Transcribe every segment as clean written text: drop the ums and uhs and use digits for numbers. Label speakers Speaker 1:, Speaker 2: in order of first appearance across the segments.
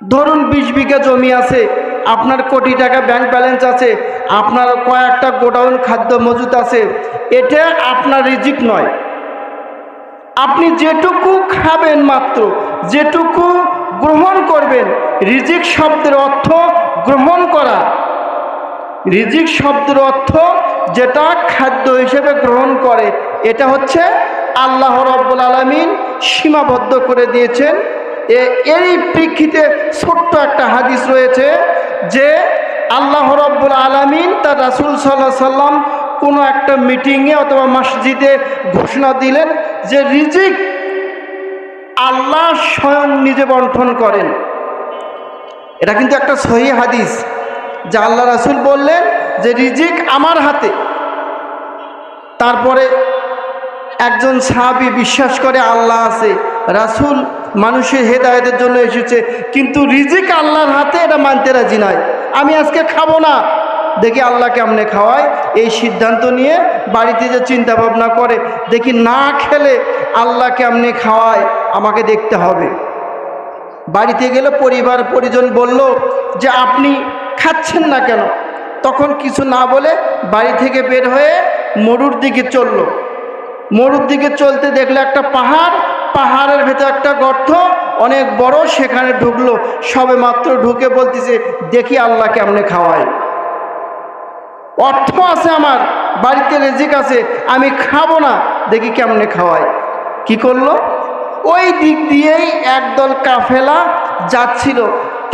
Speaker 1: ধরুন 20 বিঘা জমি আছে, আপনার কোটি টাকা ব্যাংক ব্যালেন্স আছে, আপনার কয়েকটা গোডাউন খাদ্য মজুদ আছে, এটা আপনার রিজিক নয়। আপনি যেটুকু খাবেন, মাত্র যেটুকু গ্রহণ করবেন, রিজিক শব্দের অর্থ গ্রহণ করা। রিজিক শব্দের অর্থ যেটা খাদ্য হিসেবে গ্রহণ করে, এটা হচ্ছে আল্লাহ রাব্বুল আলামিন সীমাবদ্ধ করে দিয়েছেন। এরই প্রেক্ষিতে ছোট্ট একটা হাদিস রয়েছে যে আল্লাহ রাব্বুল আলামিন তার রাসূল সাল্লাল্লাহু আলাইহি সাল্লাম কোনো একটা মিটিংয়ে অথবা মসজিদে ঘোষণা দিলেন যে রিজিক আল্লাহ স্বয়ং নিজে বন্টন করেন। এটা কিন্তু একটা সহিহ হাদিস যে আল্লাহ রাসূল বললেন যে রিজিক আমার হাতে। তারপরে একজন সাহাবী বিশ্বাস করে আল্লাহ আছে, রাসূল মানুষের হেদায়েতের জন্য এসেছে, কিন্তু রিজিক আল্লাহর হাতে, এটা মানতে রাজি নয়। আমি আজকে খাবো না, দেখি আল্লাহ কেমনে খাওয়ায়। এই সিদ্ধান্ত নিয়ে বাড়িতে যে চিন্তা ভাবনা করে, দেখি না খেলে আল্লাহ কেমনে খাওয়ায়, আমাকে দেখতে হবে। বাড়িতে গেলে পরিবার পরিজন বলল যে আপনি খাচ্ছেন না কেন? তখন কিছু না বলে বাড়ি থেকে বের হয়ে মরুর দিকে চলল। মরুর দিকে চলতে দেখলো একটা পাহাড়, পাহাড়ের ভেতর একটা গর্ত অনেক বড়, সেখানে ঢুকলো। সবে মাত্র ঢুকে বলতেছে দেখি আল্লাহ কেমনে খাওয়ায়। অর্থ আছে আমার, বাড়িতে রিজিক আছে, আমি খাবো না, দেখি কেমনে খাওয়ায়। কি করলো? ওই দিক দিয়েই একদল কাফেলা যাচ্ছিল।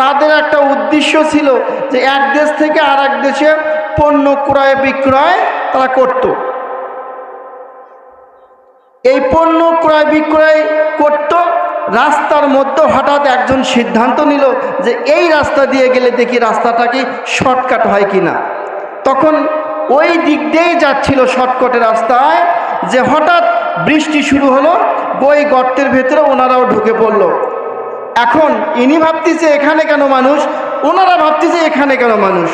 Speaker 1: তাদের একটা উদ্দেশ্য ছিল যে এক দেশ থেকে আর এক দেশে পণ্য ক্রয় বিক্রয় তারা করত। এই পণ্য ক্রয় বিক্রয় করত, রাস্তার মধ্যে হঠাৎ একজন সিদ্ধান্ত নিল যে এই রাস্তা দিয়ে গেলে দেখি রাস্তাটা কি শর্টকাট হয় কিনা। তখন ওই দিক দিয়েই যাচ্ছিল শর্টকাটের রাস্তায়, যে হঠাৎ বৃষ্টি শুরু হলো, ওই গর্তের ভেতরে ওনারাও ঢুকে পড়ল। এখন ইনি ভাবতেছে এখানে কেন মানুষ, ওনারা ভাবতেছে এখানে কেন মানুষ।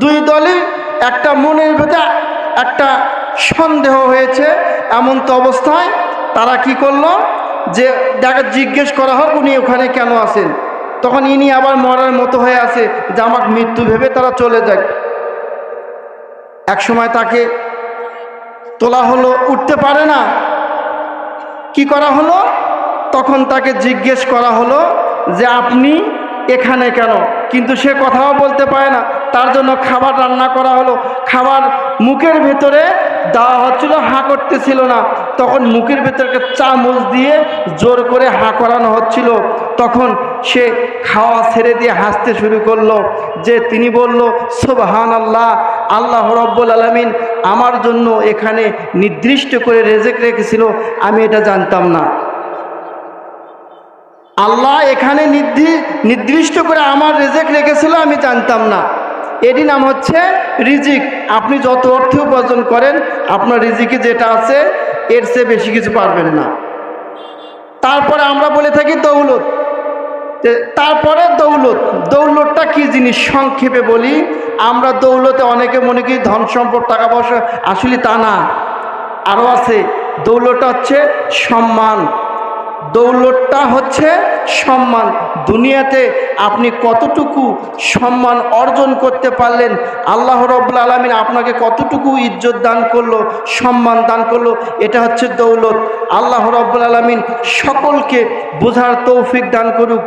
Speaker 1: দুই দলে একটা মনের ভেতরে একটা সন্দেহ হয়েছে। এমন তো অবস্থায় তারা কি করলো যে জিজ্ঞেস করা হোক উনি ওখানে কেন আছেন। তখন ইনি আবার মরার মতো হয়ে আছে যে আমার মৃত্যু ভেবে তারা চলে যায়। এক সময় তাকে তোলা হলো, উঠতে পারে না। কি করা হলো? তখন তাকে জিজ্ঞেস করা হলো যে আপনি এখানে কেন? কিন্তু সে কথাও বলতে পারে না। তার জন্য খাবার রান্না করা হলো, খাবার মুখের ভেতরে দেওয়া হচ্ছিল, হাঁ করতেছিল না। তখন মুখের ভেতরকে চামচ দিয়ে জোর করে হাঁ করানো হচ্ছিল। তখন সে খাওয়া ছেড়ে দিয়ে হাসতে শুরু করলো। যে তিনি বলল সুবহানাল্লাহ, আল্লাহ রাব্বুল আলামিন আমার জন্য এখানে নির্দিষ্ট করে রিজিক রেখেছিল, আমি এটা জানতাম না। আল্লাহ এখানে নির্দিষ্ট করে আমার রিজিক রেখেছিল, আমি জানতাম না। এরই নাম হচ্ছে রিজিক। আপনি যত অর্থ উপার্জন করেন, আপনার রিজিকে যেটা আছে এর চেয়ে বেশি কিছু পারবেন না। তারপরে আমরা বলে থাকি দৌলত। তারপরে দৌলতটা কি জিনিস সংক্ষেপে বলি। আমরা দৌলতে অনেকে মনে করি ধন সম্পদ, টাকা পয়সা, আসলে তা না। আরও আছে। দৌলতটা হচ্ছে সম্মান। দৌলতটা হচ্ছে সম্মান। দুনিয়াতে আপনি কতটুকু সম্মান অর্জন করতে পারলেন, আল্লাহ রাব্বুল আলামিন আপনাকে কতটুকু ইজ্জত দান করলো, সম্মান দান করলো, এটা হচ্ছে দৌলত। আল্লাহ রাব্বুল আলামিন সকলকে বোঝার তৌফিক দান করুক।